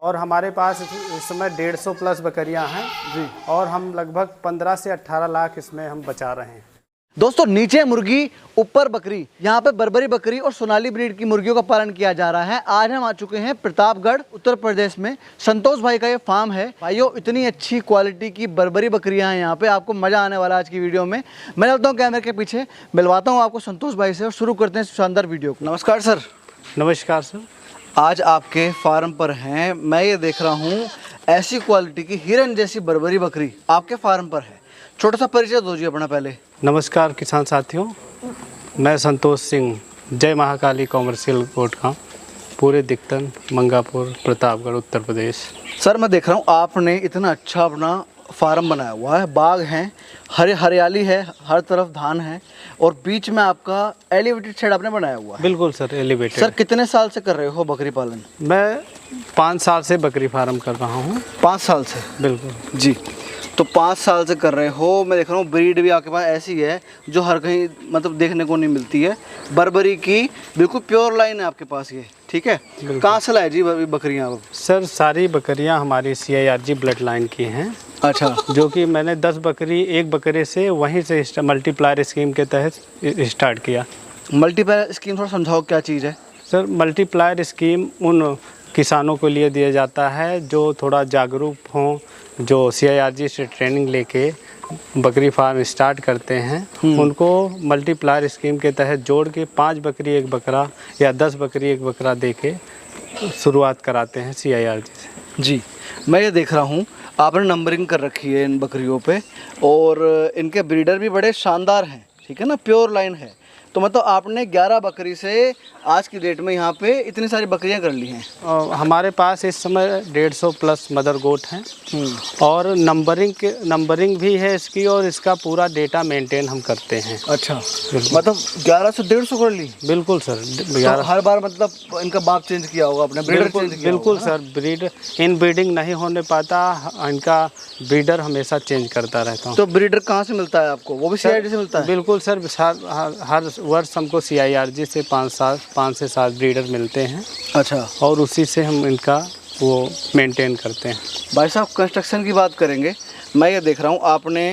और हमारे पास इस समय 150 प्लस बकरियां हैं जी, और हम लगभग 15 से 18 लाख इसमें हम बचा रहे हैं। दोस्तों नीचे मुर्गी ऊपर बकरी, यहाँ पे बर्बरी बकरी और सोनाली ब्रीड की मुर्गियों का पालन किया जा रहा है। आज हम आ चुके हैं प्रतापगढ़ उत्तर प्रदेश में। संतोष भाई का ये फार्म है। भाइयों इतनी अच्छी क्वालिटी की बर्बरी बकरियां हैं यहाँ पे, आपको मजा आने वाला है आज की वीडियो में। मैं चलता हूँ कैमरे के पीछे, मिलवाता हूँ आपको संतोष भाई से और शुरू करते हैं शानदार वीडियो को। नमस्कार सर। नमस्कार सर। आज आपके फार्म पर हैं, मैं ये देख रहा हूँ ऐसी क्वालिटी की हिरन जैसी बर्बरी बकरी आपके फार्म पर है। छोटा सा परिचय दो जी अपना पहले। नमस्कार किसान साथियों, मैं संतोष सिंह, जय महाकाली कॉमर्शियल कोर्ट का, पूरे दिक्कन मंगापुर प्रतापगढ़ उत्तर प्रदेश। सर मैं देख रहा हूँ आपने इतना अच्छा अपना फार्म बनाया हुआ है, बाग हैं, हरियाली है, हर तरफ धान है और बीच में आपका एलिवेटेड शेड आपने बनाया हुआ है। बिल्कुल सर, एलिवेटेड। सर कितने साल से कर रहे हो बकरी पालन? मैं 5 साल से बकरी फार्म कर रहा हूँ। 5 साल से? बिल्कुल जी। तो 5 साल से कर रहे हो। मैं देख रहा हूँ ब्रीड भी आपके पास ऐसी है जो हर कहीं मतलब देखने को नहीं मिलती है। बर्बरी की बिल्कुल प्योर लाइन है आपके पास ये, ठीक है। कहाँ से लाए जी बकरियाँ? सर सारी बकरियाँ हमारी CIRG ब्लड लाइन की हैं। अच्छा। जो कि मैंने 10 बकरी एक बकरे से वहीं से मल्टीप्लायर स्कीम के तहत स्टार्ट किया। मल्टीप्लायर स्कीम थोड़ा समझाओ क्या चीज़ है? सर मल्टीप्लायर स्कीम उन किसानों को लिए दिया जाता है जो थोड़ा जागरूक हों, जो CIRG से ट्रेनिंग लेके बकरी फार्म स्टार्ट करते हैं, उनको मल्टीप्लायर स्कीम के तहत जोड़ के 5 बकरी एक बकरा या 10 बकरी एक बकरा दे के शुरुआत कराते हैं CIRG से। जी। मैं ये देख रहा हूँ आपने नंबरिंग कर रखी है इन बकरियों पे और इनके ब्रीडर भी बड़े शानदार हैं, ठीक है ना, प्योर लाइन है। तो मतलब आपने 11 बकरी से आज की डेट में यहाँ पे इतनी सारी बकरियाँ कर ली हैं? हमारे पास इस समय 150 प्लस मदर गोट हैं और नंबरिंग भी है इसकी, और इसका पूरा डेटा मेंटेन हम करते हैं। अच्छा, मतलब 11 से 150 कर ली? बिल्कुल सर। तो हर बार मतलब इनका बाप चेंज किया होगा आपने, ब्रीडर चेंज किया? बिल्कुल सर, ब्रीड इन ब्रीडिंग नहीं होने पाता, इनका ब्रीडर हमेशा चेंज करता रहता हूँ। तो ब्रीडर कहाँ से मिलता है आपको? वो भी CIRG से मिलता है? बिल्कुल सर, हर वर्ष हमको CIRG से 5 से 7 ब्रीडर मिलते हैं। अच्छा। और उसी से हम इनका वो मेंटेन करते हैं। भाई साहब कंस्ट्रक्शन की बात करेंगे। मैं ये देख रहा हूँ आपने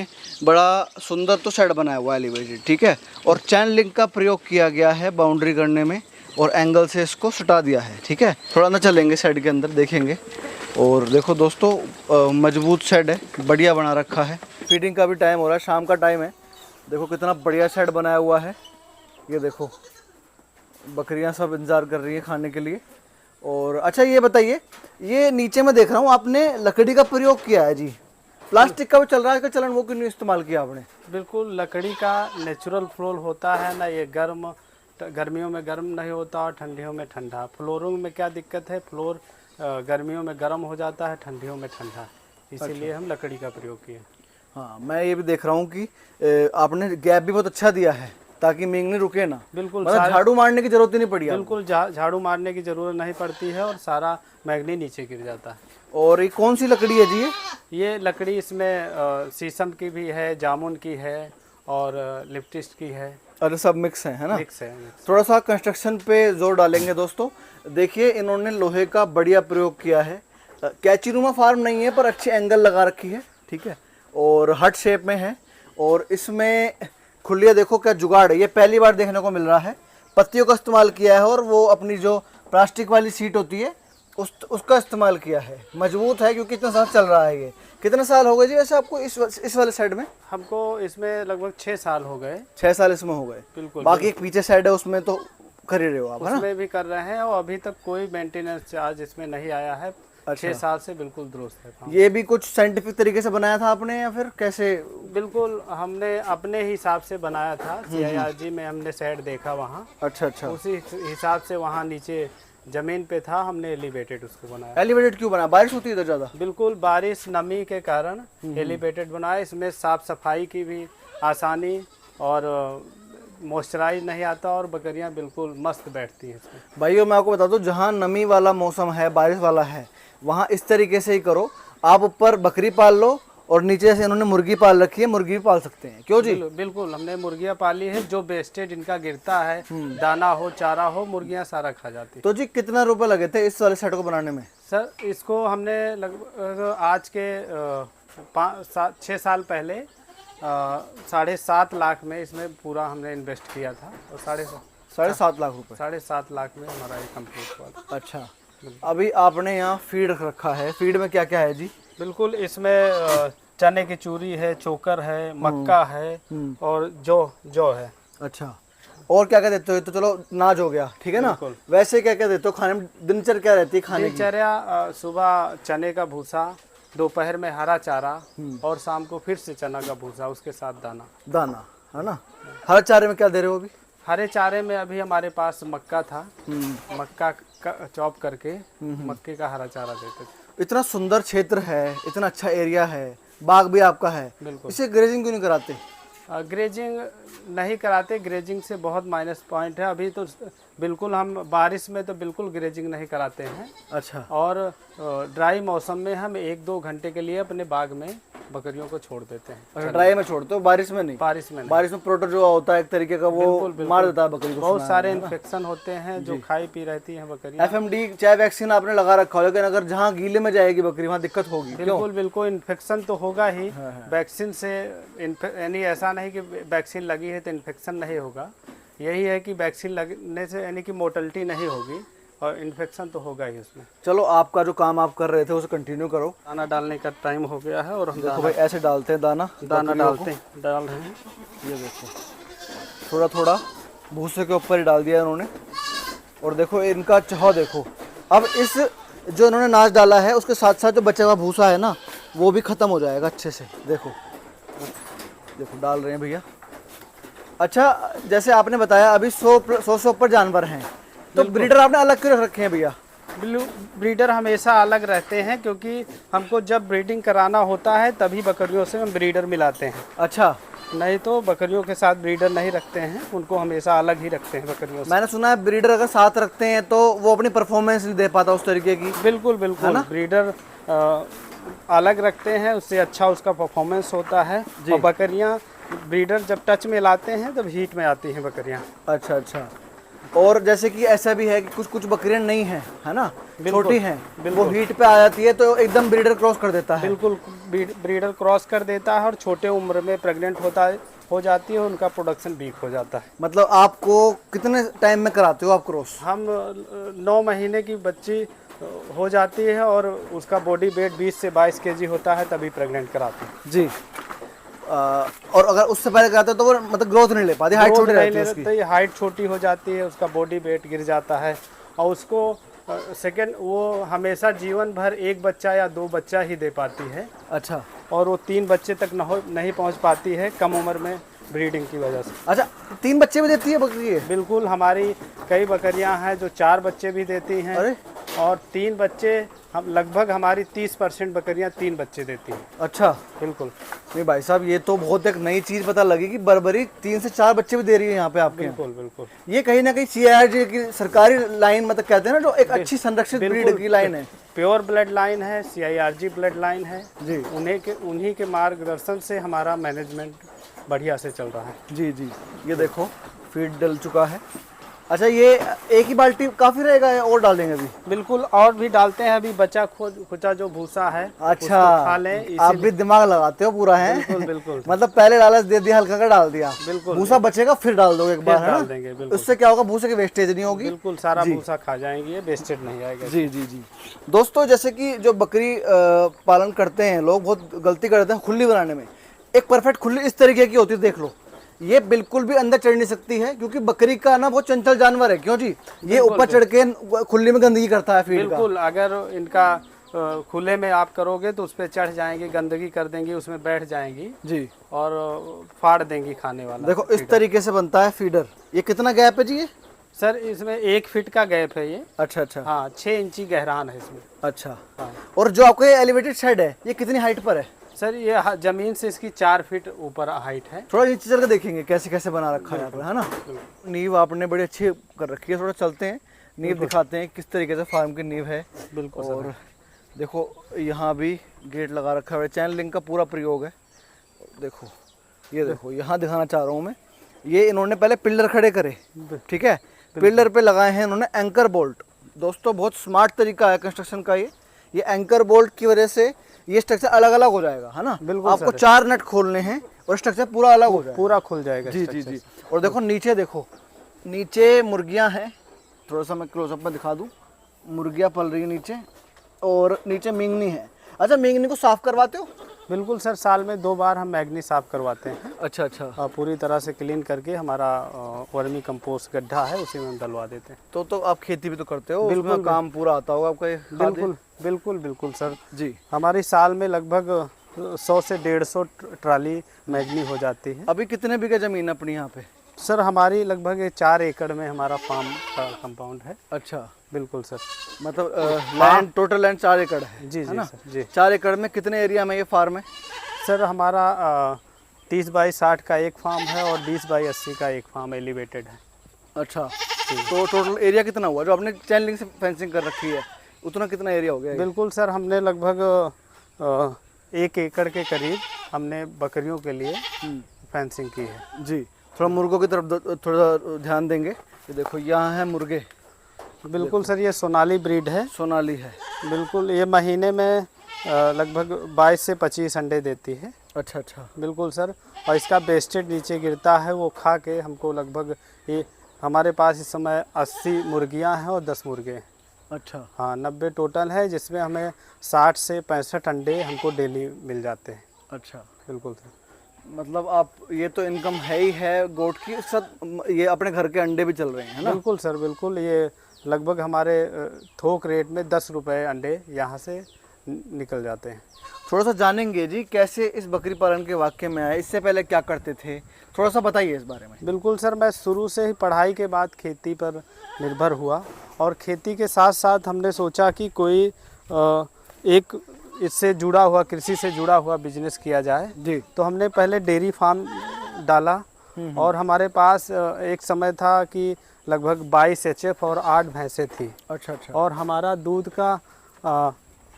बड़ा सुंदर तो शेड बनाया हुआ है एलिवेटेड, ठीक है, और चैन लिंक का प्रयोग किया गया है बाउंड्री करने में और एंगल से इसको सटा दिया है, ठीक है। थोड़ा अंदर चलेंगे, शेड के अंदर देखेंगे। और देखो दोस्तों मजबूत शेड है, बढ़िया बना रखा है। फीडिंग का भी टाइम हो रहा है, शाम का टाइम है। देखो कितना बढ़िया शेड बनाया हुआ है। ये देखो बकरियां सब इंतज़ार कर रही हैं खाने के लिए। और अच्छा ये बताइए, ये नीचे मैं देख रहा हूँ आपने लकड़ी का प्रयोग किया है जी, प्लास्टिक का भी चल रहा है, चलन वो क्यों नहीं इस्तेमाल किया आपने? बिल्कुल, लकड़ी का नेचुरल फ्लोर होता है ना, ये गर्मियों में गर्म नहीं होता और ठंडियों में ठंडा। फ्लोरिंग में क्या दिक्कत है, फ्लोर गर्मियों में गर्म हो जाता है, ठंडियों में ठंडा, इसीलिए हम लकड़ी का प्रयोग किए। हाँ, मैं ये भी देख रहा हूँ कि आपने गैप भी बहुत अच्छा दिया है ताकि मेंगनी रुके ना। बिल्कुल, मतलब झाड़ू मारने की जरूरत ही नहीं पड़ी। बिल्कुल, झाड़ू मारने की जरूरत नहीं पड़ती है और सारा मैग्नी नीचे गिर जाता है। और ये कौन सी लकड़ी है जी? ये लकड़ी इसमें शीशम की भी है, जामुन की है और लिप्टिस्ट की है। अरे सब मिक्स है ना? मिक्स है। थोड़ा सा कंस्ट्रक्शन पे जोर डालेंगे दोस्तों। देखिए इन्होंने लोहे का बढ़िया प्रयोग किया है। कैचीनुमा फार्म नहीं है पर अच्छी एंगल लगा रखी है, ठीक है, और हट शेप में है। और इसमें खुलिया देखो क्या जुगाड़ है, ये पहली बार देखने को मिल रहा है। पत्तियों का इस्तेमाल किया है और वो अपनी जो प्लास्टिक वाली सीट होती है उसका इस्तेमाल किया है। मजबूत है क्योंकि इतना साल चल रहा है। ये कितने साल हो गए जी वैसे आपको इस वाले साइड में? हमको इसमें लगभग 6 साल हो गए। 6 साल इसमें हो गए। बिल्कुल। बाकी एक पीछे साइड है उसमें तो कर ही रहे हो आप, है ना? उसमें भी कर रहे हैं और अभी तक कोई मेंटेनेंस चार्ज इसमें नहीं आया है। अच्छा। 6 साल से बिल्कुल दुरुस्त है। ये भी कुछ साइंटिफिक तरीके से बनाया था आपने या फिर कैसे? बिल्कुल, हमने अपने हिसाब से बनाया था। CIRG में हमने शेड देखा वहाँ। अच्छा। उसी हिसाब से वहाँ नीचे जमीन पे था, हमने एलिवेटेड उसको बनाया। एलिवेटेड क्यों बनाया? बारिश होती है इधर ज़्यादा? बिल्कुल, बारिश नमी के कारण एलिवेटेड बनाया। इसमें साफ सफाई की भी आसानी और मॉइस्चराइज नहीं आता और बकरियां बिल्कुल मस्त बैठती हैं इसमें। भाइयों मैं आपको बता दूं, जहां नमी वाला मौसम है, बारिश वाला है, वहां इस तरीके से ही करो। आप ऊपर बकरी पाल लो और नीचे से इन्होंने मुर्गी पाल रखी है, मुर्गी भी पाल सकते हैं। क्यों जी? बिल्कुल, हमने मुर्गियां पाली है। जो वेस्टेज इनका गिरता है, दाना हो चारा हो, मुर्गियां सारा खा जाती है। तो जी कितना रुपए लगे थे इस वाले सेट को बनाने में? सर इसको हमने लगभग आज के 6 साल पहले 7.5 लाख में इसमें पूरा हमने इन्वेस्ट किया था और 7.5 लाख रुपए। 7.5 लाख में हमारा ये कंप्लीट हुआ था। अच्छा, अभी आपने यहाँ फीड रखा है, फीड में क्या क्या है जी? बिल्कुल, इसमें चने की चूरी है, चोकर है, मक्का है और जौ है। अच्छा, और क्या क्या देते हो? तो चलो नाज हो गया, ठीक है ना। वैसे क्या क्या देते हो खाने में? दिनचर्या क्या रहती है खाने की? दिनचर्या सुबह चने का भूसा, दोपहर में हरा चारा और शाम को फिर से चना का भूसा, उसके साथ दाना, है ना। हरा चारे में क्या दे रहे हो अभी? हरे चारे में अभी हमारे पास मक्का था, मक्का का चॉप करके मक्के का हरा चारा देते थे। इतना सुंदर क्षेत्र है, इतना अच्छा एरिया है, बाग भी आपका है, इसे ग्रेजिंग क्यों नहीं कराते? ग्रेजिंग नहीं कराते, ग्रेजिंग से बहुत माइनस पॉइंट है। अभी तो बिल्कुल हम बारिश में तो बिल्कुल ग्रेजिंग नहीं कराते हैं। अच्छा, और ड्राई मौसम में हम 1-2 घंटे के लिए अपने बाग में बकरियों को छोड़ देते हैं। अच्छा, ड्राई में छोड़ते हो, बारिश में नहीं? बारिश में नहीं। बारिश में प्रोटोजोआ होता है एक तरीके का, वो मार देता है बकरी को। बहुत सारे इन्फेक्शन होते हैं जो खाई पी रहती हैं बकरियां। FMD चाहे वैक्सीन आपने लगा रखा हो, लेकिन अगर जहाँ गीले में जाएगी बकरी वहाँ दिक्कत होगी। बिल्कुल इन्फेक्शन तो होगा ही। वैक्सीन से यानी ऐसा नहीं कि वैक्सीन लगी है तो इन्फेक्शन नहीं होगा, यही है कि वैक्सीन लगने से यानी कि मोर्टलिटी नहीं होगी और इन्फेक्शन तो होगा ही उसमें। चलो, आपका जो काम आप कर रहे थे उसे कंटिन्यू करो। दाना डालने का टाइम हो गया है और हम देखो भाई ऐसे डालते हैं दाना डाल रहे हैं। ये देखो, थोड़ा थोड़ा भूसे के ऊपर ही डाल दिया इन्होंने। और देखो इनका चाह देखो। अब इस जो इन्होंने नाच डाला है उसके साथ साथ जो बचा हुआ भूसा है ना, वो भी खत्म हो जाएगा अच्छे से। देखो देखो डाल रहे हैं भैया। अच्छा, जैसे आपने बताया अभी 100 से ऊपर जानवर हैं, तो ब्रीडर आपने अलग क्यों रखे हैं भैया? ब्रीडर हमेशा अलग रहते हैं क्योंकि हमको जब ब्रीडिंग कराना होता है तभी बकरियों से हम ब्रीडर मिलाते हैं। अच्छा, नहीं तो बकरियों के साथ ब्रीडर नहीं रखते हैं, उनको हमेशा अलग ही रखते हैं बकरियों से। मैंने सुना है ब्रीडर अगर साथ रखते हैं तो वो अपनी परफॉर्मेंस नहीं दे पाता उस तरीके की। बिल्कुल ब्रीडर अलग रखते हैं, उससे अच्छा उसका परफॉर्मेंस होता है। और बकरियां ब्रीडर जब टच में लाते हैं तब हीट में आती हैं बकरियां। अच्छा अच्छा। और जैसे कि ऐसा भी है कि कुछ कुछ बकरियां नहीं हैं, है ना, छोटी हैं, वो हीट पे आ जाती है तो एकदम ब्रीडर क्रॉस कर देता है। बिल्कुल ब्रीडर क्रॉस कर देता है और छोटे उम्र में प्रेग्नेंट हो जाती है, उनका प्रोडक्शन वीक हो जाता है। मतलब आपको कितने टाइम में कराते हो आप क्रॉस? हम 9 महीने की बच्ची हो जाती है और उसका बॉडी वेट 20 से 22 kg होता है तभी प्रेग्नेंट कराते हैं जी। और अगर उससे पहले कराते तो वो मतलब ग्रोथ नहीं ले पाती, हाइट छोटी रहती है उसकी। हाइट छोटी हो जाती है, उसका बॉडी वेट गिर जाता है और उसको सेकंड वो हमेशा जीवन भर 1 बच्चा या 2 बच्चा ही दे पाती है। अच्छा, और वो 3 बच्चे तक नहीं पहुंच पाती है कम उम्र में ब्रीडिंग की वजह से। अच्छा, 3 बच्चे भी देती है बकरी? बिल्कुल, हमारी कई बकरियां हैं जो 4 बच्चे भी देती हैं। अरे? और 3 बच्चे, हम लगभग हमारी 30% बकरियां 3 बच्चे देती हैं। अच्छा, बिल्कुल। नहीं भाई साहब, ये तो बहुत एक नई चीज पता लगी कि बर्बरी 3 से 4 बच्चे भी दे रही है यहाँ पे आपके। बिल्कुल। ये कहीं ना कहीं CIRG की सरकारी लाइन मतलब कहते हैं ना, जो एक अच्छी संरक्षित ब्रीड की लाइन है, प्योर ब्लड लाइन है, CIRG ब्लड लाइन है जी। उन्हीं के मार्गदर्शन से हमारा मैनेजमेंट बढ़िया से चल रहा है जी जी। ये देखो फीड डल चुका है। अच्छा, ये एक ही बाल्टी काफी रहेगा और डालेंगे अभी? बिल्कुल, और भी डालते हैं। अभी बचा खुचा जो भूसा है, अच्छा, खा लें। आप भी दिमाग लगाते हो पूरा, है? बिल्कुल। मतलब पहले लालच दे दिया, हल्का का डाल दिया, बिल्कुल। भूसा बचेगा फिर डाल दो एक बार, है ना? उससे क्या होगा, भूसे की वेस्टेज नहीं होगी। बिल्कुल, सारा भूसा खा जाएंगे, वेस्टेज नहीं आएगा। जी जी जी। दोस्तों, जैसे कि जो बकरी पालन करते हैं लोग, बहुत गलती करते हैं खुली बनाने में। एक परफेक्ट खुली इस तरीके की होती है, देख लो, ये बिल्कुल भी अंदर चढ़ नहीं सकती है क्योंकि बकरी का ना बहुत चंचल जानवर है। क्यों जी? ये ऊपर चढ़ के खुले में गंदगी करता है फीड का। बिल्कुल, अगर इनका खुले में आप करोगे तो उस पर चढ़ जाएंगे, गंदगी कर देंगी, उसमें बैठ जाएंगी जी और फाड़ देंगी खाने वाला। देखो इस तरीके से बनता है फीडर। ये कितना गैप है जी? ये सर इसमें 1 फीट का गैप है ये। अच्छा अच्छा। हाँ, 6 इंची गहरान है इसमें। अच्छा हाँ। और जो आपका ये एलिवेटेड शेड है, ये कितनी हाइट पर है? सर ये जमीन से इसकी 4 फीट ऊपर हाइट है। थोड़ा नीचे चल के देखेंगे कैसे कैसे बना रखा है यहाँ पर, है ना? नींव आपने बड़ी अच्छी कर रखी है। थोड़ा चलते हैं, नींव दिखाते हैं किस तरीके से फार्म की नींव है। बिल्कुल। और देखो यहाँ भी गेट लगा रखा है, चैन लिंक का पूरा प्रयोग है। देखो ये देखो, यहाँ दिखाना चाह रहा हूँ मैं। ये इन्होंने पहले पिलर खड़े करे, ठीक है, पिलर पे लगाए हैं इन्होंने एंकर बोल्ट। दोस्तों बहुत स्मार्ट तरीका है कंस्ट्रक्शन का ये। ये एंकर बोल्ट की वजह से ये स्ट्रक्चर अलग अलग हो जाएगा, है ना? बिल्कुल आपको सर। 4 नट खोलने हैं और स्ट्रक्चर पूरा अलग हो जाएगा। पूरा खुल जाएगा जी जी structure जी। से। और देखो नीचे, देखो नीचे मुर्गियां हैं, थोड़ा सा मैं क्लोजअप में दिखा दूं। मुर्गियां पल रही है नीचे, और नीचे मींगनी है। अच्छा, मींगनी को साफ करवाते हो? बिल्कुल सर, साल में 2 बार हम मैग्नी साफ करवाते हैं। अच्छा अच्छा। पूरी तरह से क्लीन करके हमारा वर्मी कंपोस्ट गड्ढा है उसी में हम डलवा देते हैं। तो आप खेती भी तो करते हो, बिल्कुल, उसमें काम पूरा आता होगा आपका ये खाद? बिल्कुल बिल्कुल बिल्कुल सर जी। हमारी साल में लगभग 100 से 150 ट्राली मैग्नी हो जाती है। अभी कितने बीघे जमीन है अपनी यहाँ पे? सर हमारी लगभग 4 एकड़ में हमारा फार्म का कंपाउंड है। अच्छा, बिल्कुल सर। मतलब लैंड, टोटल लैंड 4 एकड़ है? जी है जी ना? सर जी। 4 एकड़ में कितने एरिया में ये फार्म है? सर हमारा 30 बाई 60 का एक फार्म है और 20 बाई 80 का एक फार्म एलिवेटेड है। अच्छा, तो टोटल एरिया कितना हुआ? जो आपने चैन लिंक से फेंसिंग कर रखी है उतना कितना एरिया हो गया? बिल्कुल सर, हमने लगभग 1 एकड़ के करीब हमने बकरियों के लिए फेंसिंग की है। जी। थोड़ा मुर्गों की तरफ थोड़ा ध्यान देंगे। ये देखो यहाँ है मुर्गे। बिल्कुल सर, ये सोनाली ब्रीड है। सोनाली है। बिल्कुल, ये महीने में लगभग 22 से 25 अंडे देती है। अच्छा अच्छा। बिल्कुल सर, और इसका बेस्टेड नीचे गिरता है, वो खा के हमको लगभग ये हमारे पास इस समय 80 मुर्गियां हैं और 10 मुर्गे हैं। अच्छा हाँ, 90 टोटल है, जिसमें हमें 60 से 65 अंडे हमको डेली मिल जाते हैं। अच्छा। बिल्कुल सर। मतलब आप, ये तो इनकम है ही है गोट की, सब ये अपने घर के अंडे भी चल रहे हैं, है ना? बिल्कुल सर, बिल्कुल। ये लगभग हमारे थोक रेट में 10 रुपये अंडे यहाँ से निकल जाते हैं। थोड़ा सा जानेंगे जी, कैसे इस बकरी पालन के वाक़ये में आए, इससे पहले क्या करते थे, थोड़ा सा बताइए इस बारे में। बिल्कुल सर, मैं शुरू से ही पढ़ाई के बाद खेती पर निर्भर हुआ, और खेती के साथ साथ हमने सोचा कि कोई एक इससे जुड़ा हुआ, कृषि से जुड़ा हुआ बिजनेस किया जाए। जी। तो हमने पहले डेयरी फार्म डाला, और हमारे पास एक समय था कि लगभग 22 एचएफ और 8 भैंसें थी। अच्छा अच्छा। और हमारा दूध का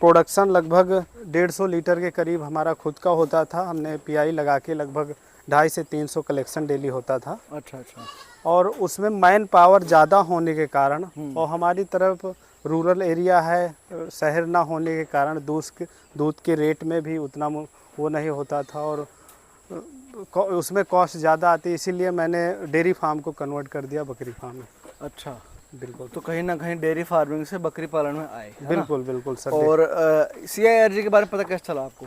प्रोडक्शन लगभग 150 लीटर के करीब हमारा खुद का होता था। हमने पीआई लगा के लगभग 250 से 300 कलेक्शन डेली होता था। अच्छा अच्छा। और उसमें मैन पावर ज़्यादा होने के कारण, और हमारी तरफ रूरल एरिया है, शहर ना होने के कारण दूध के रेट में भी उतना वो नहीं होता था, और उसमें कॉस्ट ज़्यादा आती, इसीलिए मैंने डेयरी फार्म को कन्वर्ट कर दिया बकरी फार्म में। अच्छा। बिल्कुल। तो कहीं ना कहीं डेयरी फार्मिंग से बकरी पालन में आए, है ना? बिल्कुल बिल्कुल सर। और CIRG के बारे में पता कैसे चला आपको?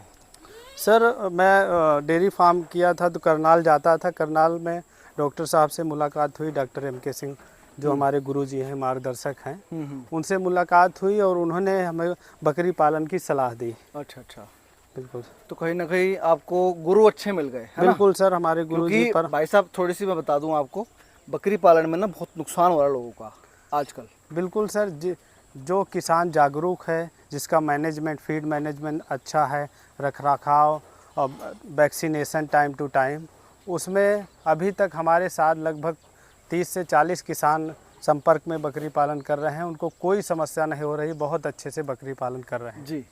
सर मैं डेयरी फार्म किया था तो करनाल जाता था। करनाल में डॉक्टर साहब से मुलाकात हुई, डॉक्टर MK सिंह, जो हमारे गुरुजी हैं, मार्गदर्शक हैं। उनसे मुलाकात हुई और उन्होंने हमें बकरी पालन की सलाह दी। अच्छा अच्छा। बिल्कुल। तो कहीं ना कहीं आपको गुरु अच्छे मिल गए, है ना? बिल्कुल सर, हमारे गुरुजी क्योंकि पर। भाई साहब, थोड़ी सी मैं बता दूं आपको, बकरी पालन में ना बहुत नुकसान हो रहा है लोगों का आजकल। बिल्कुल सर, जो किसान जागरूक है, जिसका मैनेजमेंट, फीड मैनेजमेंट अच्छा है, रखरखाव और वैक्सीनेशन टाइम टू टाइम, उसमें अभी तक हमारे साथ लगभग 30 से 40 किसान संपर्क में बकरी पालन कर रहे हैं। उनको कोई समस्या नहीं हो रही, बहुत अच्छे से बकरी पालन कर रहे हैं। जी।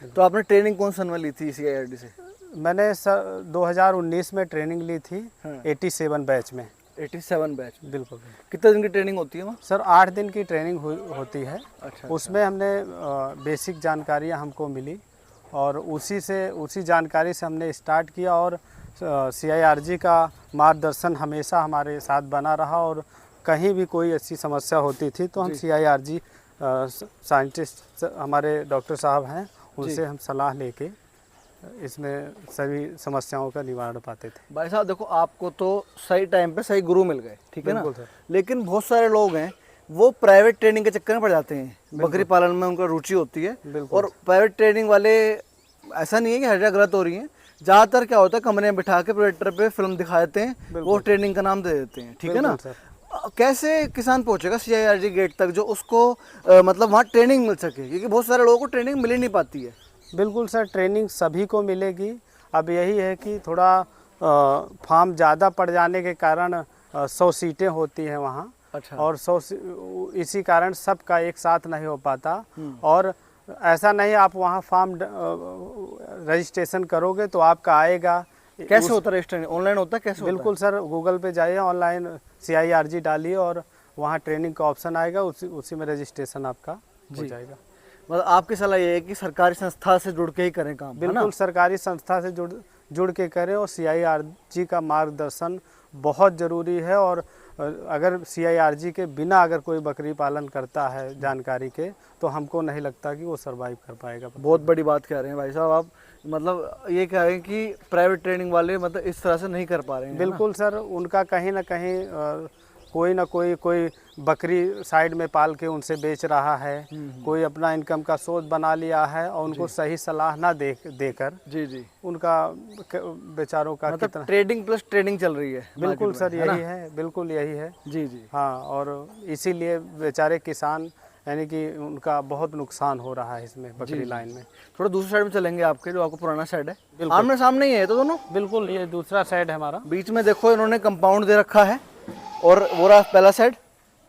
तो आपने ट्रेनिंग कौन सन में ली थी CIRD से? मैंने सर 2019 में ट्रेनिंग ली थी। हाँ। 87 बैच में। 87 बैच। बिल्कुल। कितने दिन की ट्रेनिंग होती है वहाँ? सर 8 दिन की ट्रेनिंग होती है। अच्छा। उसमें हमने बेसिक जानकारियाँ हमको मिली, और उसी जानकारी से हमने स्टार्ट किया, और CIRG का मार्गदर्शन हमेशा हमारे साथ बना रहा, और कहीं भी कोई ऐसी समस्या होती थी तो हम CIRG साइंटिस्ट हमारे डॉक्टर साहब हैं, उनसे हम सलाह लेके इसमें सभी समस्याओं का निवारण पाते थे। भाई साहब देखो, आपको तो सही टाइम पे सही गुरु मिल गए, ठीक है ना? बिल्कुल सर। लेकिन बहुत सारे लोग हैं, वो प्राइवेट ट्रेनिंग के चक्कर में पड़ जाते हैं। बकरी पालन में उनका रुचि होती है, और प्राइवेट ट्रेनिंग वाले, ऐसा नहीं है कि हर जगह गलत हो रही है, ज़्यादातर क्या होता है, कमरे में बिठा के प्रोजेक्टर पे फिल्म दिखा देते हैं, वो ट्रेनिंग का नाम दे देते हैं, ठीक है ना? कैसे किसान पहुंचेगा CIRG गेट तक जो उसको मतलब वहाँ ट्रेनिंग मिल सके? क्योंकि बहुत सारे लोगों को ट्रेनिंग मिल ही नहीं पाती है। बिल्कुल सर, ट्रेनिंग सभी को मिलेगी। अब यही है कि थोड़ा फार्म ज़्यादा पड़ जाने के कारण 100 सीटें होती हैं वहाँ। अच्छा। और 100 इसी कारण सबका एक साथ नहीं हो पाता। और ऐसा नहीं आप वहाँ फार्म रजिस्ट्रेशन करोगे तो आपका आएगा। कैसे होता है रजिस्ट्रेशन? ऑनलाइन होता है? कैसे? बिल्कुल सर, गूगल पे जाइए, ऑनलाइन CIRG डालिए, और वहाँ ट्रेनिंग का ऑप्शन आएगा, उसी में रजिस्ट्रेशन आपका हो जाएगा। मतलब आपकी सलाह ये है कि सरकारी संस्था से जुड़ के ही करें काम, है ना? बिल्कुल सरकारी संस्था से जुड़ के करें और CIRG का मार्गदर्शन बहुत ज़रूरी है। और अगर CIRG के बिना अगर कोई बकरी पालन करता है जानकारी के, तो हमको नहीं लगता कि वो सरवाइव कर पाएगा। बहुत बड़ी बात कह रहे हैं भाई साहब आप, मतलब ये कह रहे हैं कि प्राइवेट ट्रेनिंग वाले मतलब इस तरह से नहीं कर पा रहे हैं, है ना? बिल्कुल सर, उनका कहीं ना कहीं कोई ना कोई बकरी साइड में पाल के उनसे बेच रहा है, कोई अपना इनकम का सोर्स बना लिया है और उनको सही सलाह ना देकर जी उनका बेचारों का मतलब कितना। ट्रेडिंग प्लस ट्रेडिंग चल रही है। बिल्कुल सर, है ना? यही है, बिल्कुल यही है। जी हाँ, और इसीलिए बेचारे किसान यानी कि उनका बहुत नुकसान हो रहा है इसमें बकरी लाइन में। थोड़ा दूसरी साइड में चलेंगे, आपके जो आपको पुराना साइड है, आमने सामने ही है तो दोनों। बिल्कुल, ये दूसरा साइड है हमारा। बीच में देखो इन्होंने कंपाउंड दे रखा है, और वो रहा पहला साइड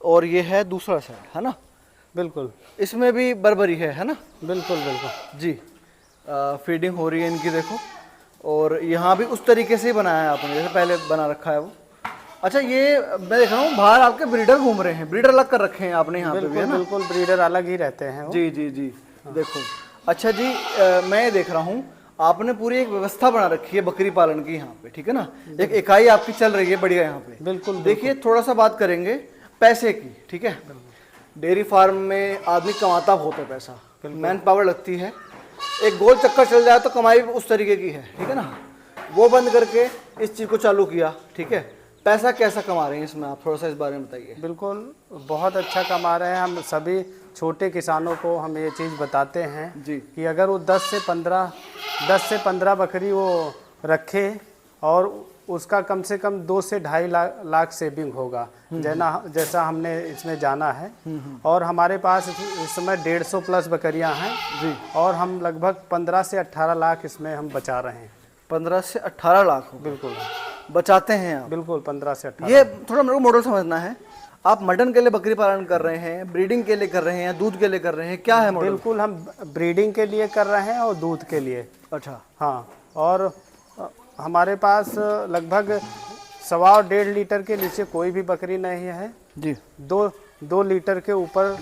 और ये है दूसरा साइड, है ना? बिल्कुल, इसमें भी बर्बरी है ना? बिल्कुल बिल्कुल जी। फीडिंग हो रही है इनकी, देखो। और यहाँ भी उस तरीके से ही बनाया है आपने जैसे पहले बना रखा है वो। अच्छा, ये मैं देख रहा हूँ बाहर आपके ब्रीडर घूम रहे हैं, ब्रीडर अलग कर रखे हैं आपने यहाँ पे भी, है ना? बिल्कुल, ब्रीडर अलग ही रहते हैं वो। जी जी जी। देखो, अच्छा जी, मैं देख रहा हूँ आपने पूरी एक व्यवस्था बना रखी है बकरी पालन की यहाँ पे, ठीक है ना? एक इकाई आपकी चल रही है बढ़िया यहाँ पे। बिल्कुल, देखिए, थोड़ा सा बात करेंगे पैसे की, ठीक है? डेयरी फार्म में आदमी कमाता बहुत है पैसा, मैन पावर लगती है, एक गोल चक्कर चल जाए तो कमाई उस तरीके की है, ठीक है ना? वो बंद करके इस चीज़ को चालू किया, ठीक है? पैसा कैसा कमा रहे हैं इसमें, आप थोड़ा सा इस बारे में बताइए। बिल्कुल, बहुत अच्छा कमा रहे हैं। हम सभी छोटे किसानों को हम ये चीज़ बताते हैं जी कि अगर वो 10 से 15 बकरी वो रखे और उसका कम से कम 2 से ढाई लाख सेविंग होगा, जैसा हमने इसमें जाना है। और हमारे पास इस समय 150 प्लस बकरियां हैं जी, और हम लगभग 15 से 18 लाख इसमें हम बचा रहे हैं। 15 से 18 लाख बिल्कुल बचाते हैं आप? बिल्कुल, 15 से 18। ये थोड़ा मेरे को मॉडल समझना है, आप मटन के लिए बकरी पालन कर रहे हैं, ब्रीडिंग के लिए कर रहे हैं, दूध के लिए कर रहे हैं, क्या है मॉडल? बिल्कुल, हम ब्रीडिंग के लिए कर रहे हैं और दूध के लिए। अच्छा, हाँ, और हमारे पास लगभग 1.25 लीटर के नीचे कोई भी बकरी नहीं है जी। 2 लीटर के ऊपर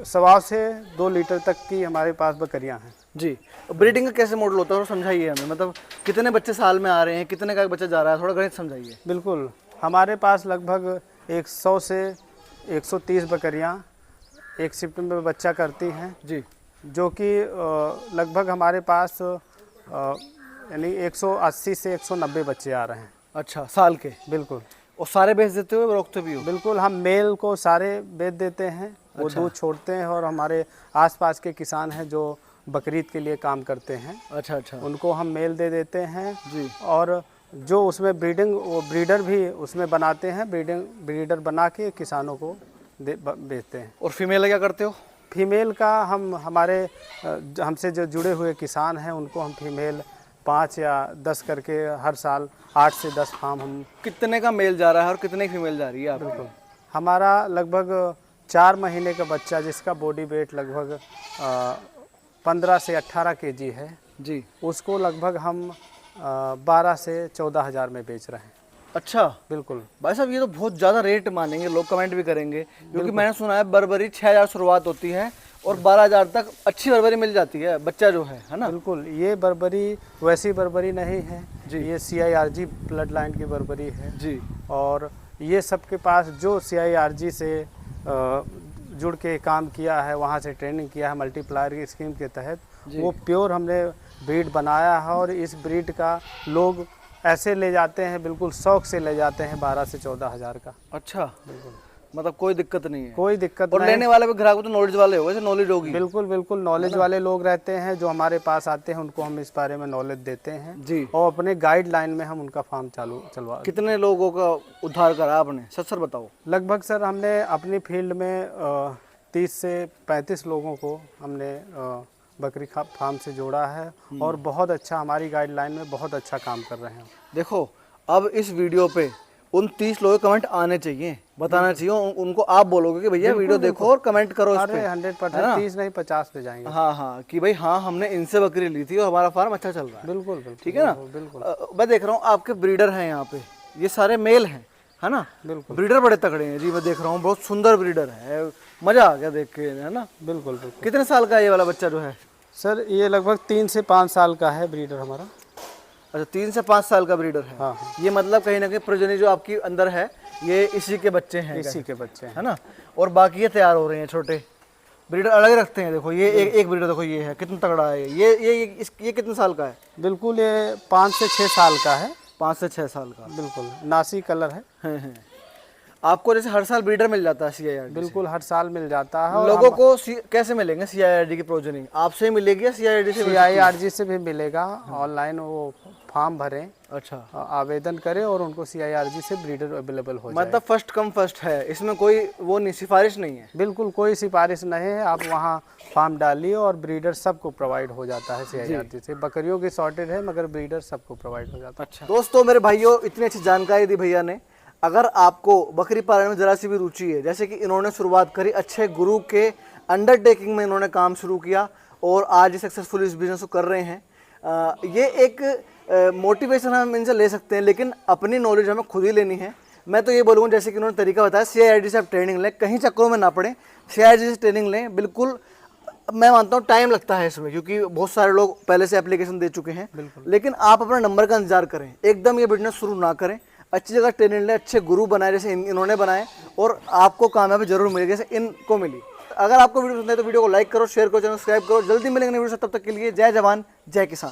1.25 से 2 लीटर तक की हमारे पास बकरियां हैं। जी। ब्रीडिंग का कैसे मॉडल होता है, समझाइए हमें, मतलब कितने बच्चे साल में आ रहे हैं, कितने का बच्चा जा रहा है, थोड़ा गणित समझाइए। बिल्कुल, हमारे पास लगभग 100 से 130 बकरियां एक शिफ्ट में बच्चा करती हैं जी, जो कि लगभग हमारे पास यानी 180 से 190 बच्चे आ रहे हैं। अच्छा, साल के? बिल्कुल, और सारे बेच देते हो, रोकते भी हो? बिल्कुल, हम मेल को सारे बेच देते हैं, वो अच्छा। दूध छोड़ते हैं। और हमारे आसपास के किसान हैं जो बकरीद के लिए काम करते हैं, अच्छा अच्छा उनको हम मेल दे देते हैं जी। और जो उसमें वो ब्रीडर भी उसमें बनाते हैं, ब्रीडर बना के किसानों को बेचते हैं। और फीमेल क्या करते हो? फीमेल का हमसे जो जुड़े हुए किसान हैं उनको हम फीमेल 5 या 10 करके हर साल 8 से 10 फार्म हम। कितने का मेल जा रहा है और कितने की फीमेल जा रही है? बिल्कुल, हमारा लगभग 4 महीने का बच्चा जिसका बॉडी वेट लगभग 15 से 18 kg है जी, उसको लगभग हम 12 से 14 हज़ार में बेच रहे हैं। अच्छा बिल्कुल भाई साहब, ये तो बहुत ज़्यादा रेट मानेंगे लोग, कमेंट भी करेंगे, क्योंकि मैंने सुना है बर्बरी 6000 शुरुआत होती है और 12000 तक अच्छी बर्बरी मिल जाती है, बच्चा जो है ना? बिल्कुल, ये बर्बरी वैसी बर्बरी नहीं है जी, ये CIRG ब्लड लाइन की बर्बरी है जी। और ये सबके पास जो CIRG से जुड़ के काम किया है, वहाँ से ट्रेनिंग किया है मल्टीप्लायर की स्कीम के तहत, वो प्योर हमने ब्रीड बनाया है। और इस ब्रीड का लोग ऐसे ले जाते हैं, बिल्कुल शौक से ले जाते हैं 12 से 14 हज़ार का। अच्छा, बिल्कुल, मतलब कोई दिक्कत नहीं है? कोई दिक्कत और नहीं। लेने वाले भी ग्राहक तो नॉलेज वाले हो, नॉलेज होगी? बिल्कुल बिल्कुल, नॉलेज वाले लोग रहते हैं जो हमारे पास आते हैं, उनको हम इस बारे में नॉलेज देते हैं जी। और अपने गाइडलाइन में हम उनका फार्म चलवा। कितने लोगों का उद्धार करा आपने, सर बताओ? लगभग सर हमने अपनी फील्ड में 30 से 35 लोगों को हमने बकरी फार्म से जोड़ा है और बहुत अच्छा हमारी गाइडलाइन में बहुत अच्छा काम कर रहे हैं। देखो, अब इस वीडियो पे उन 30 लोगों के कमेंट आने चाहिए, बताना चाहिए उनको, आप बोलोगे कि भैया वीडियो देखो और कमेंट करो इस पे। 100%, 30 नहीं 50 पे जाएंगे। हाँ हाँ, कि भाई हाँ हमने इनसे बकरी ली थी और हमारा फार्म अच्छा चल रहा है। बिल्कुल बिल्कुल, ठीक है ना? बिल्कुल। मैं देख रहा हूँ आपके ब्रीडर हैं यहाँ पे, ये सारे मेल हैं, है ना? बिल्कुल ब्रीडर बड़े तगड़े हैं जी, मैं देख रहा हूँ, बहुत सुंदर ब्रीडर है, मजा आ गया देख के, है ना? बिल्कुल बिल्कुल। कितने साल का है ये वाला बच्चा जो है? सर ये लगभग 3 से 5 साल का है ब्रीडर हमारा। अच्छा, 3 से 5 साल का ब्रीडर है। हाँ हाँ, ये मतलब कहीं ना कहीं प्रजनी जो आपकी अंदर है ये इसी के बच्चे हैं, इसी के बच्चे हैं। है ना? और बाकी ये तैयार हो रहे हैं छोटे ब्रीडर अलग रखते हैं। देखो ये एक ब्रीडर देखो, ये है कितना तगड़ा है ये कितने साल का है? बिल्कुल ये 5 से 6 साल का है। 5 से 6 साल का। बिल्कुल नासी कलर है। हैं। आपको जैसे हर साल ब्रीडर मिल जाता है CIRD? बिल्कुल हर साल मिल जाता है। और लोगों को कैसे मिलेंगे CIRD की प्रोजनी? आपसे ही मिलेगी या CIRD से? CIRG से भी मिलेगा। ऑनलाइन वो फॉर्म भरें, अच्छा, आवेदन करें और उनको CIRG से ब्रीडर अवेलेबल हो जाए। मतलब फर्स्ट कम फर्स्ट है, इसमें कोई वो नहीं, सिफारिश नहीं है? बिल्कुल कोई सिफारिश नहीं है। आप वहाँ फॉर्म डालिए और ब्रीडर सबको प्रोवाइड हो जाता है CIRG से। बकरियों की शॉर्टेज है मगर ब्रीडर सबको प्रोवाइड हो जाता है। अच्छा दोस्तों, मेरे भाइयों, इतनी अच्छी जानकारी दी भैया ने। अगर आपको बकरी पालन में ज़रा सी भी रुचि है, जैसे कि इन्होंने शुरुआत करी, अच्छे गुरु के अंडरटेकिंग में इन्होंने काम शुरू किया और आज सक्सेसफुल इस बिजनेस को कर रहे हैं। ये एक मोटिवेशन हम इनसे ले सकते हैं, लेकिन अपनी नॉलेज हमें खुद ही लेनी है। मैं तो ये बोलूँगा, जैसे कि उन्होंने तरीका बताया, CIRD से आप ट्रेनिंग लें, कहीं चक्करों में ना पड़े, CIRD से ट्रेनिंग लें। बिल्कुल मैं मानता हूँ टाइम लगता है इसमें, क्योंकि बहुत सारे लोग पहले से एप्लीकेशन दे चुके हैं, लेकिन आप अपना नंबर का इंतजार करें, एकदम ये बिजनेस शुरू ना करें। अच्छी जगह ट्रेनिंग लें, अच्छे गुरु बनाए जैसे इन्होंने बनाए, और आपको कामयाबी जरूर मिलेगी जैसे इनको मिली। अगर आपको वीडियो पसंद है तो वीडियो को लाइक करो, शेयर करो, चैनल सब्सक्राइब करो। जल्दी मिलेंगे नई वीडियो से, तब तक के लिए जय जवान जय किसान।